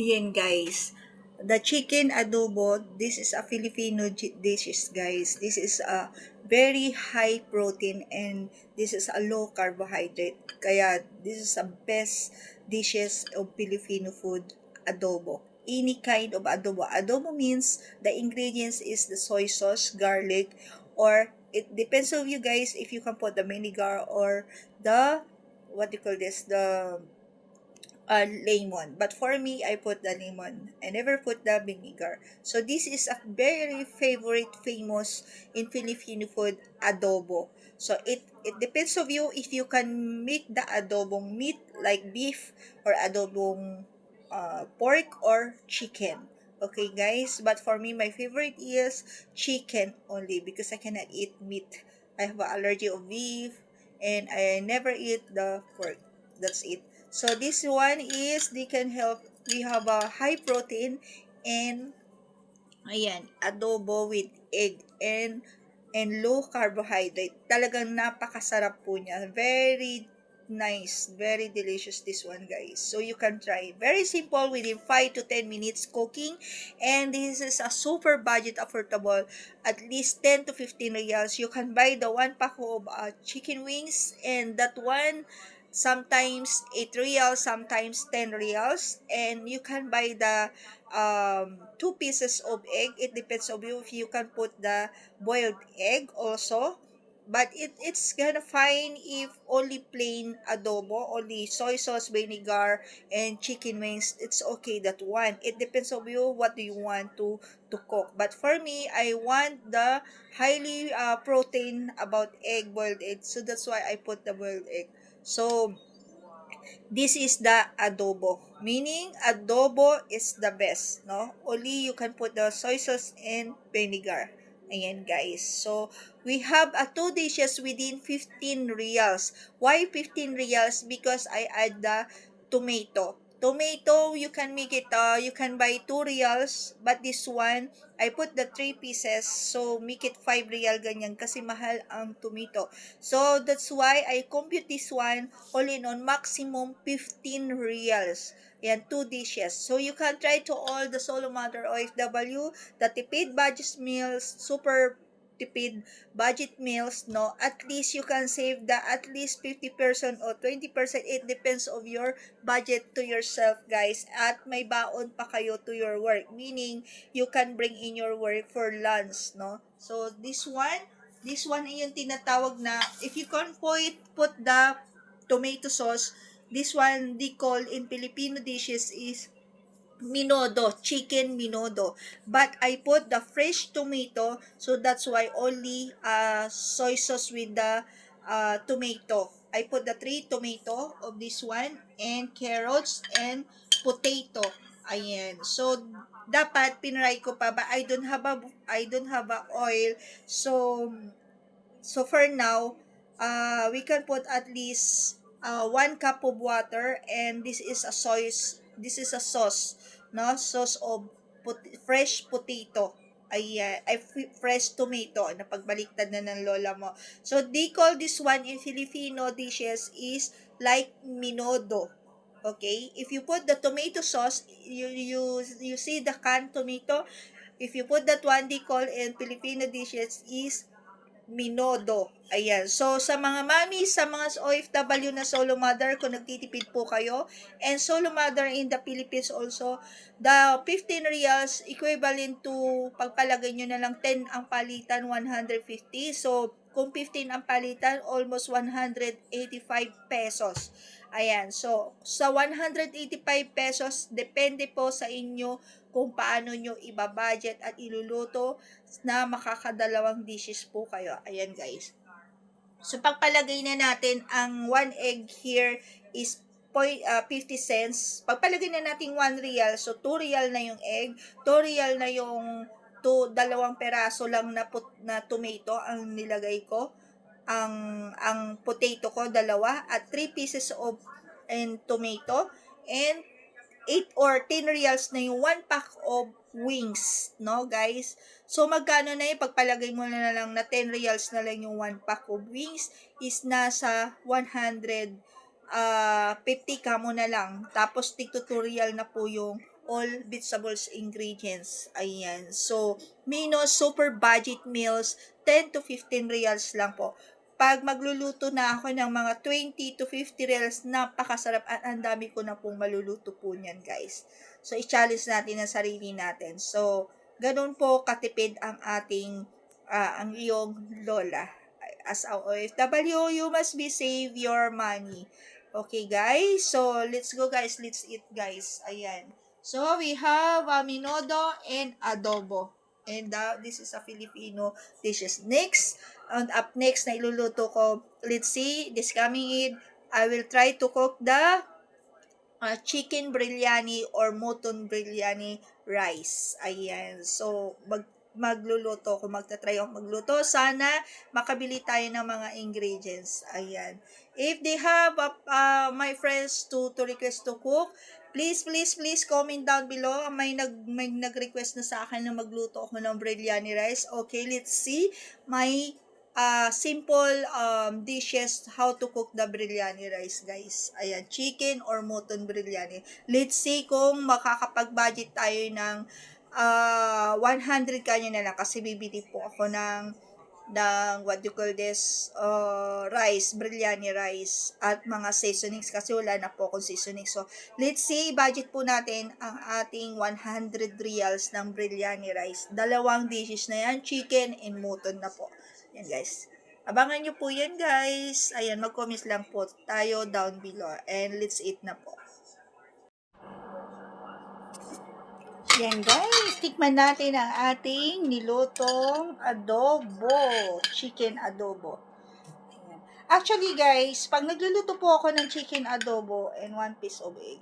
Ayan guys, the chicken adobo, this is a Filipino dishes guys. This is a very high protein and this is a low carbohydrate. Kaya this is a best dishes of Filipino food, adobo. Any kind of adobo. Adobo means the ingredients is the soy sauce, garlic, or it depends on you guys if you can put the vinegar or the what do you call this, the lemon. But for me, I put the lemon. I never put the vinegar. So this is a very favorite, famous in Filipino food, adobo. So it depends of you if you can make the adobong meat like beef or adobong pork or chicken. Okay, guys. But for me, my favorite is chicken only because I cannot eat meat. I have an allergy of beef and I never eat the pork. That's it. So this one is they can help. We have a high protein and ayan, adobo with egg and low carbohydrate. Talagang napakasarap po niya. Very nice, very delicious this one guys. So you can try. Very simple within 5 to 10 minutes cooking and this is a super budget affordable. At least 10 to 15 reals. You can buy the one pack of chicken wings and that one sometimes 8 reals, sometimes 10 reals and you can buy the 2 pieces of egg. It depends on you if you can put the boiled egg also. But it's gonna fine if only plain adobo, only soy sauce, vinegar, and chicken wings. It's okay that one. It depends on you what do you want to cook. But for me, I want the highly protein about egg, boiled egg. So that's why I put the boiled egg. So this is the adobo, meaning adobo is the best, no? Only you can put the soy sauce and vinegar. Ayan, guys. So, we have a 2 dishes within 15 reals. Why 15 reals? Because I add the tomato. Tomato, you can make it, you can buy 2 reals, but this one, I put the 3 pieces, so make it 5 real ganyan kasi mahal ang tomato. So, that's why I compute this one all in on maximum 15 reals. Yan, 2 dishes. So, you can try to all the solo mother OFW, the tipid budget meals, super tipid budget meals, no? At least you can save the at least 50% or 20%. It depends of your budget to yourself, guys. At may baon pa kayo to your work. Meaning, you can bring in your work for lunch, no? So, this one ay yung tinatawag na, if you can put the tomato sauce, this one they call in Filipino dishes is minodo, chicken minodo. But I put the fresh tomato, so that's why only soy sauce with the tomato. I put the 3 tomato of this one and carrots and potato. Ayan. So dapat pinray ko pa ba I don't have a oil. So for now, we can put at least 1 cup of water and this is a sauce, no? Sauce of fresh potato. Fresh tomato. Napagbaliktad na ng lola mo. So, they call this one in Filipino dishes is like minodo. Okay? If you put the tomato sauce, you see the canned tomato. If you put that one, they call in Filipino dishes is minodo. Ayan. So, sa mga mami, sa mga OFW na solo mother, kung nagtitipid po kayo, and solo mother in the Philippines also, the 15 reals equivalent to, pagpalagay nyo na lang 10 ang palitan, 150. So, kung 15 ang palitan, almost 185 pesos. Ayan. So, sa 185 pesos, depende po sa inyo kung paano nyo ibabudget at iluluto na makakadalawang dishes po kayo. Ayan guys. So pagpalagay na natin ang 1 egg here is 50 cents. Pagpalagay na natin 1 real, so 2 real na yung egg, 2 real na yung dalawang peraso lang na tomato ang nilagay ko. Ang potato ko dalawa at 3 pieces of tomato and 8 or 10 reals na yung 1 pack of wings, no guys? So, magkano na yung pagpalagay mo na lang na 10 reals na lang yung 1 pack of wings is nasa 150 ka mo na lang. Tapos, tig tutorial na po yung all vegetables ingredients. Ayan. So, Mino super budget meals, 10 to 15 reals lang po. Pag magluluto na ako ng mga 20 to 50 reals, napakasarap at ang dami ko na pong maluluto po niyan, guys. So, i-challenge natin ang sarili natin. So, ganun po katipid ang ating, ang iyong lola. As a OFW, you must be save your money. Okay, guys? So, let's go, guys. Let's eat, guys. Ayan. So, we have minodo and adobo. And this is a Filipino dishes. Next, and up next na iluluto ko, let's see, this coming in, I will try to cook the chicken biryani or mutton biryani rice. Ayan. So, magluluto ko, magta-try ako magluto. Sana makabili tayo ng mga ingredients. Ayan. If they have my friends to request to cook, please comment down below. May nag-request na sa akin na magluto ako ng biryani rice. Okay, let's see. My simple dishes how to cook the biryani rice, guys. Ayan, chicken or mutton biryani. Let's see kung makakapag-budget tayo ng 100 kanya na lang kasi bibili po ako ng what you call this, rice, biryani rice, at mga seasonings kasi wala na po akong seasoning. So, let's see, budget po natin ang ating 100 reals ng biryani rice. Dalawang dishes na yan, chicken and mutton na po. Yan, guys. Abangan nyo po yan, guys. Ayan, mag-comment lang po tayo down below. And let's eat na po. Yan, guys, tikman natin ang ating nilutong adobo, chicken adobo. Ayan. Actually, guys, pag nagluluto po ako ng chicken adobo and 1 piece of egg,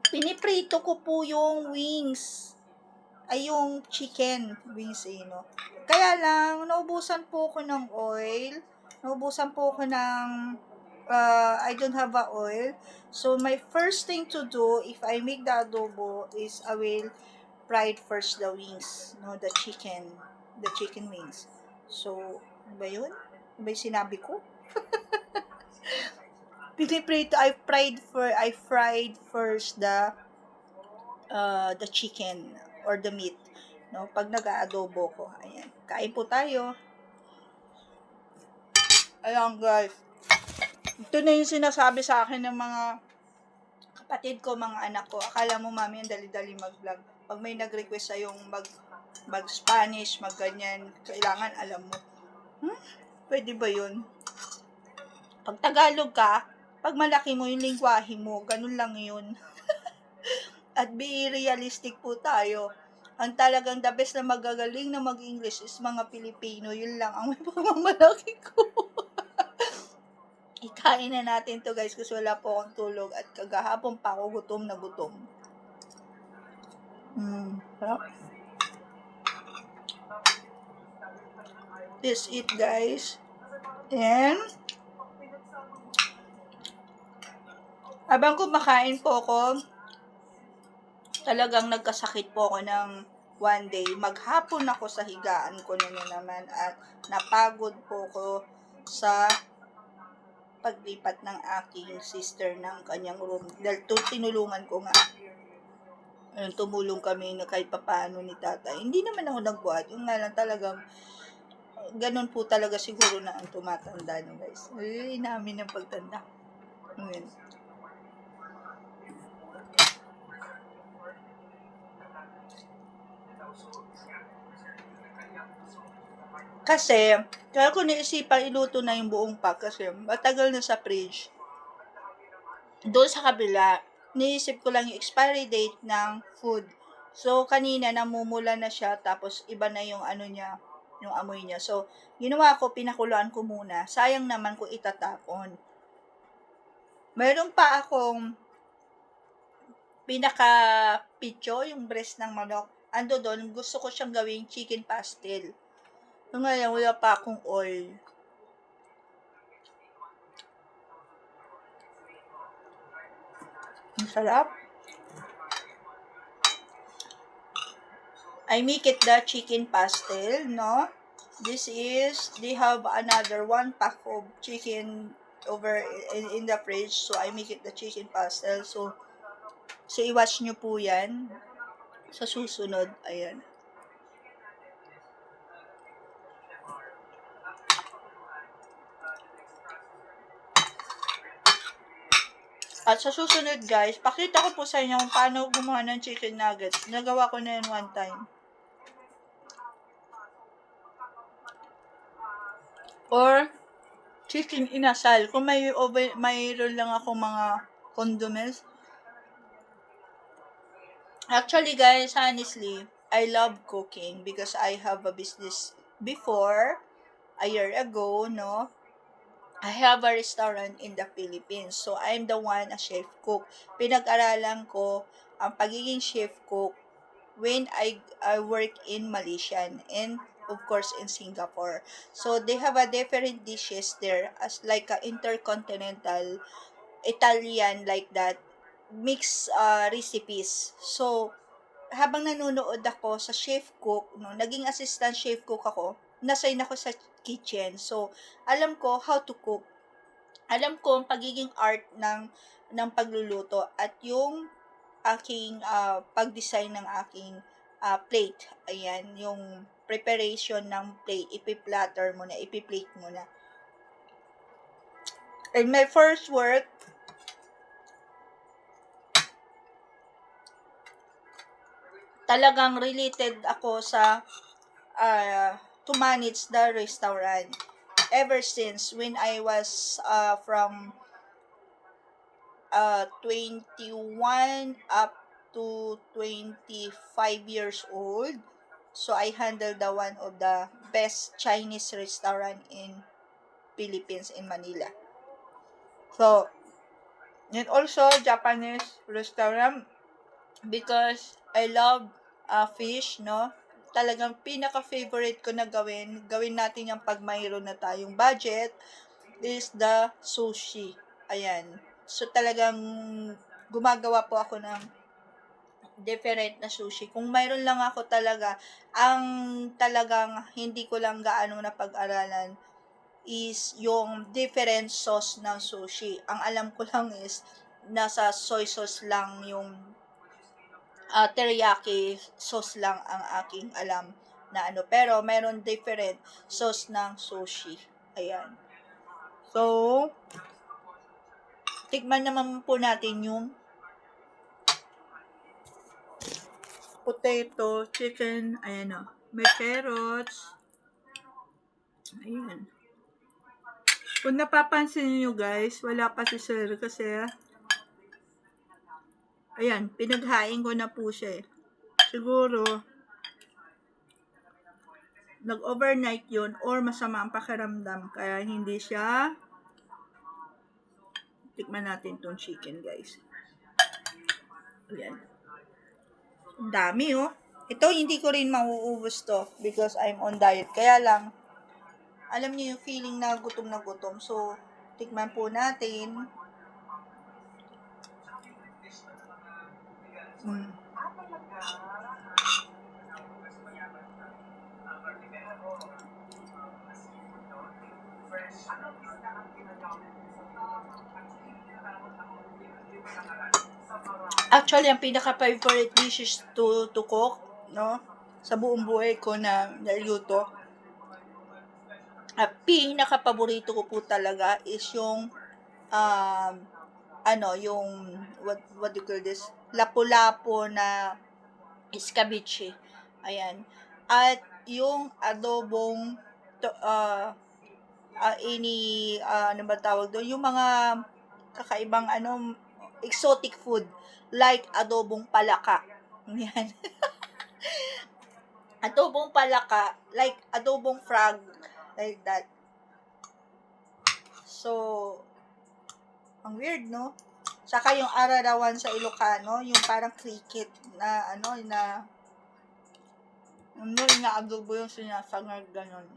piniprito ko po yung wings, ay yung chicken wings, no? Kaya lang, naubusan po ako ng oil, naubusan po ako ng I don't have a oil. So, my first thing to do, if I make the adobo, is I will fry first the wings, no, the chicken wings. So, ano ba yun? Ano ba yung sinabi ko? Piniprito, I fried first the chicken or the meat, no, pag nag-aadobo ko. Ayan. Kain po tayo. Ayan, guys. Ito na yung sinasabi sa akin ng mga kapatid ko, mga anak ko. Akala mo, mami, ang dali-dali mag-vlog. Pag may nag-request sa'yong mag-Spanish, mag-ganyan, kailangan alam mo. Pwede ba yun? Pag Tagalog ka, pag malaki mo yung lingwahe mo, ganun lang yun. At be realistic po tayo. Ang talagang the best na magagaling na mag-English is mga Pilipino. Yun lang ang may pagmamalaki ko. Ikain na natin to, guys, kasi wala po akong tulog at kagahapon pa ako gutom na gutom. Sarap. This it, guys. And habang kumakain po ako, talagang nagkasakit po ako ng one day. Maghapon ako sa higaan ko na naman at napagod po ko sa paglipat ng aking sister ng kanyang room. Dahil tinulungan ko nga. Tumulong kami na kahit papaano ni tatay. Hindi naman ako nagbuhat. Yung nga lang talagang, ganun po talaga siguro na ang tumatanda niyo, guys. Ay, namin ang pagtanda. Ayan. Kasi, kaya ko naisipang iluto na yung buong pack kasi matagal na sa fridge. Doon sa kabila, niisip ko lang yung expiry date ng food. So, kanina namumula na siya, tapos iba na yung ano niya, yung amoy niya. So, ginawa ko, pinakuluan ko muna. Sayang naman kung itatapon. Meron pa akong pinaka-picho, yung breast ng manok. Ando doon, gusto ko siyang gawing chicken pastel. So, ngayon, wala pa akong oil. Ang sarap. I make it the chicken pastel, no? This is, they have another 1 pack of chicken over in the fridge. So, I make it the chicken pastel. So, So, i-watch nyo po yan sa susunod. Ayan. At sa susunod guys, pakita ko po sa inyo kung paano gumawa ng chicken nuggets. Nagawa ko na yun one time. Or chicken inasal. Kung mayroon lang ako mga condiments. Actually guys, honestly, I love cooking because I have a business before, a year ago, no? I have a restaurant in the Philippines. So, I'm the one, a chef cook. Pinag-aralan ko ang pagiging chef cook when I work in Malaysia and of course in Singapore. So, they have a different dishes there as like a intercontinental Italian like that mixed recipes. So, habang nanonood ako sa chef cook, no, naging assistant chef cook ako, nasign ako sa kitchen. So, alam ko how to cook. Alam ko ang pagiging art ng pagluluto at yung aking pag-design ng aking plate. Ayan, yung preparation ng plate, ipi-platter mo na, ipi-plate mo na. In my first work, talagang related ako sa to manage the restaurant. Ever since when I was from 21 up to 25 years old. So, I handled the one of the best Chinese restaurant in Philippines, in Manila. So, and also Japanese restaurant because I love fish, no? Talagang pinaka-favorite ko na gawin natin yung pag mayroon na tayong budget, is the sushi. Ayan. So, talagang gumagawa po ako ng different na sushi. Kung mayroon lang ako talaga, ang talagang hindi ko lang gaano na pag-aralan is yung different sauce ng sushi. Ang alam ko lang is nasa soy sauce lang yung teriyaki sauce lang ang aking alam na ano. Pero mayroon different sauce ng sushi. Ayan. So, tikman naman po natin yung potato, chicken, ayan o. May carrots. Ayan. Kung napapansin niyo guys, wala pa si sir kasi ayan, pinaghain ko na po siya eh. Siguro nag-overnight yun or masama ang pakiramdam kaya hindi siya. Tikman natin tong chicken guys. Ayan. Ang dami oh. Ito hindi ko rin mauubos to because I'm on diet. Kaya lang, alam niyo yung feeling na gutom na gutom. So, tikman po natin. Actually, ang pinaka-favorite dishes to cook, no? Sa buong buhay ko na naluto. Pinaka-paborito ko po talaga is yung yung what do you call this? Lapu-lapu na escabeche. Ayan. At yung adobong ano ba tawag doon? Yung mga kakaibang exotic food like adobong palaka. Yan. Adobong palaka, like adobong frog, like that. So, ang weird, no? Saka yung ararawan sa Ilocano, yung parang cricket na, na adobo yung sinasangag, ganon.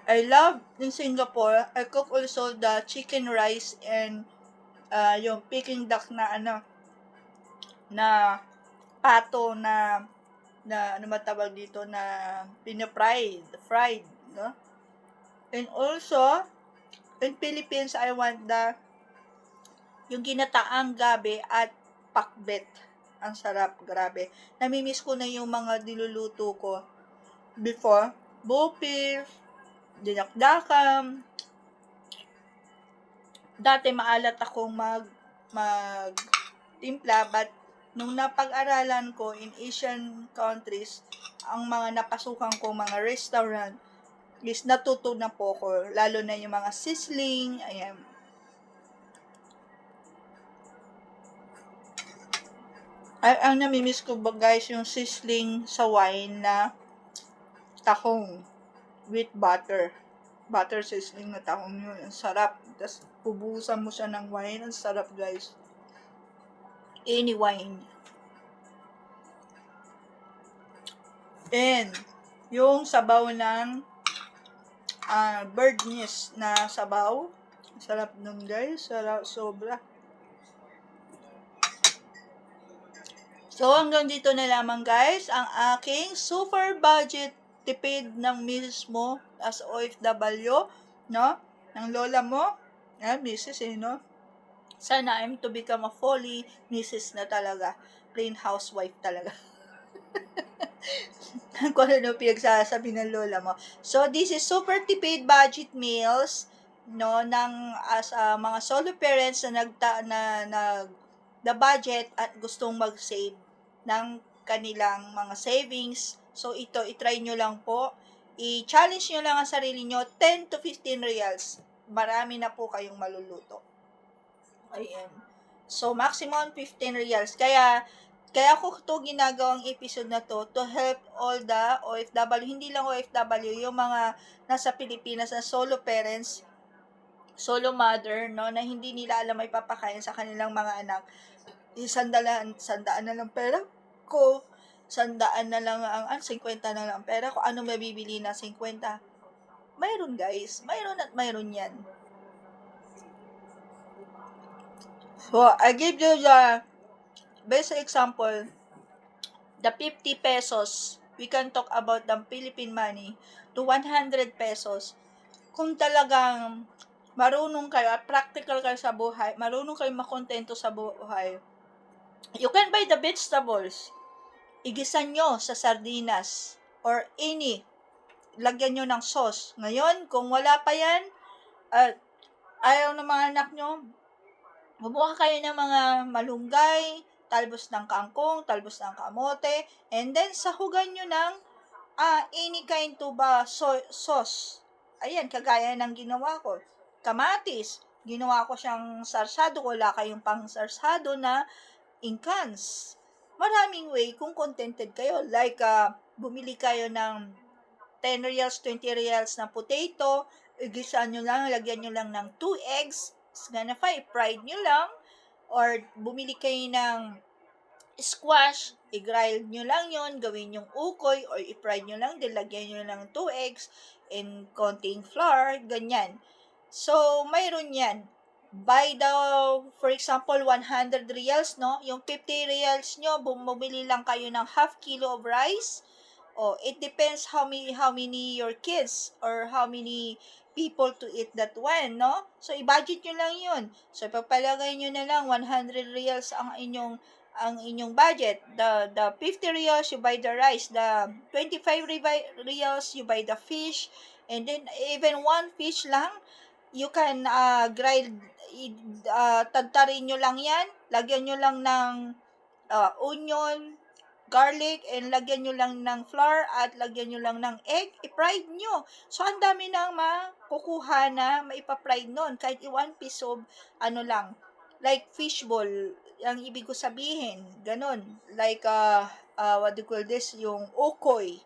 I love in Singapore, I cook also the chicken rice and yung Peking duck na na pato na ano matawag dito na fried, no? And also In Philippines, I want yung ginataang gabi at pakbet. Ang sarap, grabe. Namimiss ko na yung mga niluluto ko before. Bupis, dinakdakam. Dati maalat akong mag timpla, but nung napag-aralan ko in Asian countries, ang mga napasukan ko mga restaurant is natuto na po ko, lalo na yung mga sizzling, ayan. Ang namimiss ko ba guys, yung sizzling sa wine na tahong with butter. Butter sizzling na tahong yun. Ang sarap. Tapos, pubusan mo siya ng wine. Ang sarap, guys. Any wine. And, yung sabaw ng bird nest na sabaw. Sarap nun, guys. Sarap, sobra. So, hanggang dito na lamang, guys, ang aking super budget tipid ng misis mo as OFW, no? Ng lola mo. Misis no? Sana I'm to become a fully misis na talaga. Plain housewife talaga. Kung ano pinagsasabi ng lola mo. So, this is super tipid budget meals, no, ng as mga solo parents na the budget at gustong mag-save ng kanilang mga savings. So, ito, itry nyo lang po. I-challenge nyo lang ang sarili nyo, 10 to 15 reals. Marami na po kayong maluluto. Ayan. So, maximum 15 reals. Kaya ko to ginagawang episode na to help all the OFW, hindi lang OFW, yung mga nasa Pilipinas na solo parents, solo mother, no, na hindi nila alam ay papakain sa kanilang mga anak. Sandaan na lang pera ko, 100 na lang ang 50 na lang pera ko, ano mabibili na 50? Mayroon guys, mayroon at mayroon yan. So, I give you the best example, the 50 pesos, we can talk about the Philippine money, to 100 pesos. Kung talagang marunong kayo at practical kayo sa buhay, marunong kayo makontento sa buhay, you can buy the vegetables. Igisan nyo sa sardinas or lagyan nyo ng sauce. Ngayon, kung wala pa yan, at ayaw ng mga anak nyo, bumuha kayo ng mga malunggay, talbos ng kangkong, talbos ng kamote, and then sahugan nyo ng any kind to sauce. Ayan, kagaya ng ginawa ko. Kamatis, ginawa ko siyang sarsado, wala kayong pang sarsado na incans. Maraming way kung contented kayo. Like, bumili kayo ng 10 reals, 20 reals na potato, igisan nyo lang, lagyan nyo lang ng 2 eggs, it's gonna fried nyo lang, or bumili kayo ng squash, i-grind nyo lang yon, gawin yung ukoy, or i-fry nyo lang, din lagyan nyo lang 2 eggs, and konting flour, ganyan. So, mayroon yan. By for example, 100 reals, no? Yung 50 reals nyo, bumili lang kayo ng half kilo of rice. It depends how many your kids or how many people to eat that one, no? So, i-budget nyo lang yun. So, ipagpalagay nyo na lang 100 reals ang inyong budget. The 50 reals, you buy the rice. The 25 reals, you buy the fish. And then, even one fish lang, you can grind, tadtarin nyo lang yan, lagyan nyo lang ng onion, garlic, and lagyan nyo lang ng flour, at lagyan nyo lang ng egg, i-fried nyo. So, ang dami nang makukuha na maipa-fried nun, kahit 1 piece of, lang, like fishball, ang ibig ko sabihin, ganun, like, what do you call this, yung ukoy.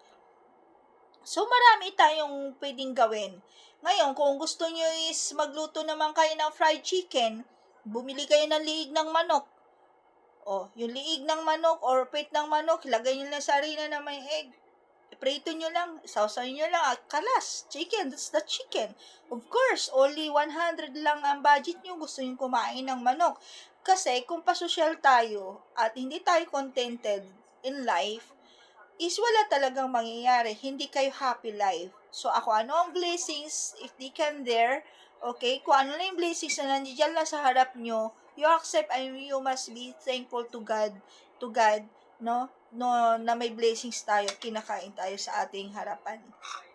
So, marami tayong pwedeng gawin. Ngayon, kung gusto nyo is magluto naman kayo ng fried chicken, bumili kayo ng liig ng manok. Yung liig ng manok or pit ng manok, lagay nyo lang sa harina na may egg. Prito nyo lang, sausayin nyo lang, at kalas, chicken, that's the chicken. Of course, only 100 lang ang budget nyo, gusto nyo kumain ng manok. Kasi, kung pasosyal tayo, at hindi tayo contented in life, is wala talagang mangyayari. Hindi kayo happy life. So, ako, ano ang blessings, if they can there, Okay? Kung ano na yung blessings na nandiyan lang sa harap nyo, you accept and you must be thankful to God, no? No, na may blessings tayo, kinakain tayo sa ating harapan.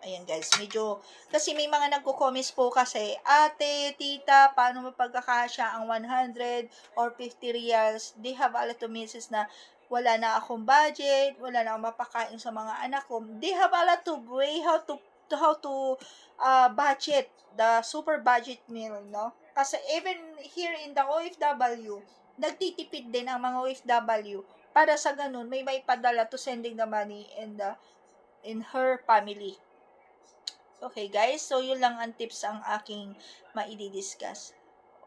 Ayan guys, medyo, kasi may mga nagko-comments po kasi, ate, tita, paano mapagkakasya ang 100 or 50 reals? They have a lot of messages na, wala na akong budget, wala na akong mapakain sa mga anak ko. They have a lot of way how to budget the super budget meal, no? Kasi even here in the OFW, nagtitipid din ang mga OFW para sa ganun may maipadala to sending the money in her family. Okay guys, so yun lang ang tips ang aking maidi-discuss.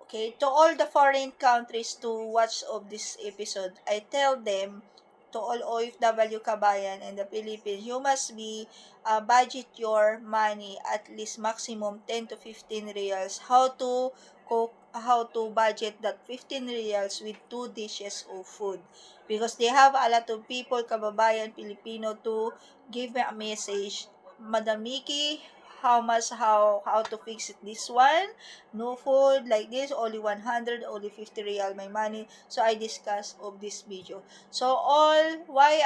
Okay, to all the foreign countries to watch of this episode, I tell them, to all OFW kabayan in the Philippines, you must be budget your money at least maximum 10 to 15 reals. How to budget that 15 reals with 2 dishes of food. Because they have a lot of people, kababayan, Filipino, to give me a message. Madam Mickey, how to fix it this one, no food like this, only 100, only 50 real my money. So I discuss of this video. So why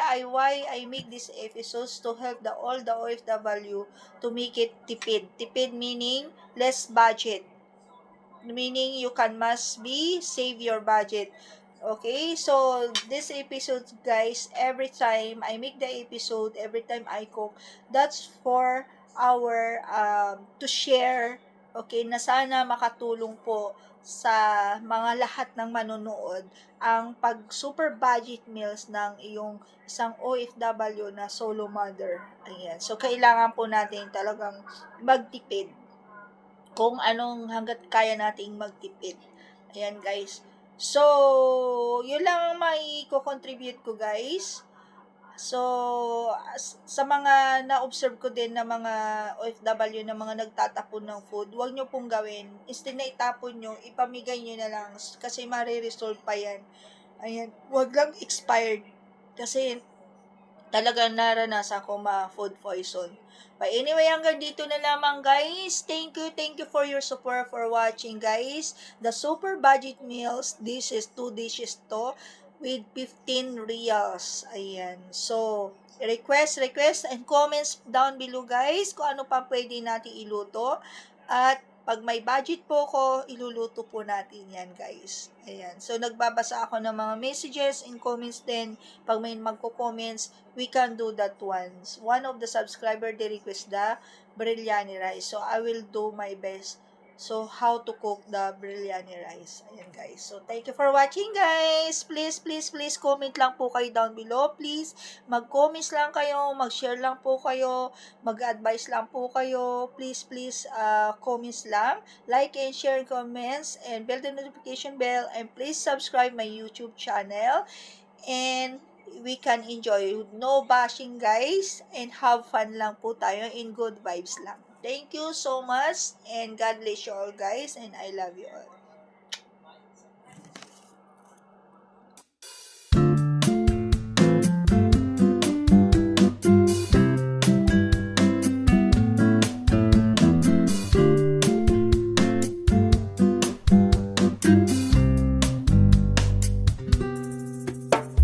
I make these episodes to help all the OFW to make it tipid meaning less budget, meaning you must be save your budget. Okay, so this episode guys, every time I make the episode, every time I cook, that's for our to share, okay, na sana makatulong po sa mga lahat ng manonood ang pag super budget meals ng iyong isang OFW na solo mother. Ayan, so kailangan po natin talagang magtipid kung anong hangga't kaya nating magtipid. Ayan guys. So, yun lang ang mai-contribute ko guys. So, sa mga na-observe ko din na mga OFW na mga nagtatapon ng food, huwag nyo pong gawin. Instead na itapon nyo, ipamigay nyo na lang kasi mariresolve pa yan. Ayan, huwag lang expired. Kasi talagang naranasan ko ma-food poison. But anyway, hanggang dito na lamang guys. Thank you for your support for watching guys. The super budget meals, this is 2 dishes to with 15 reals. Ayan. So, request and comments down below guys kung ano pa pwede natin iluto. At pag may budget po ko, iluluto po natin yan guys. Ayan. So, nagbabasa ako ng mga messages and comments din. Pag may magko-comments, we can do that once. One of the subscriber, they request the biryani rice. So, I will do my best. So, how to cook the biryani rice. Ayan guys. So, thank you for watching guys. Please comment lang po kayo down below. Please, mag-comments lang kayo, mag-share lang po kayo, mag-advise lang po kayo. Please, comments lang. Like and share comments and bell the notification bell and please subscribe my YouTube channel and we can enjoy. No bashing guys and have fun lang po tayo in good vibes lang. Thank you so much and God bless you all guys and I love you all.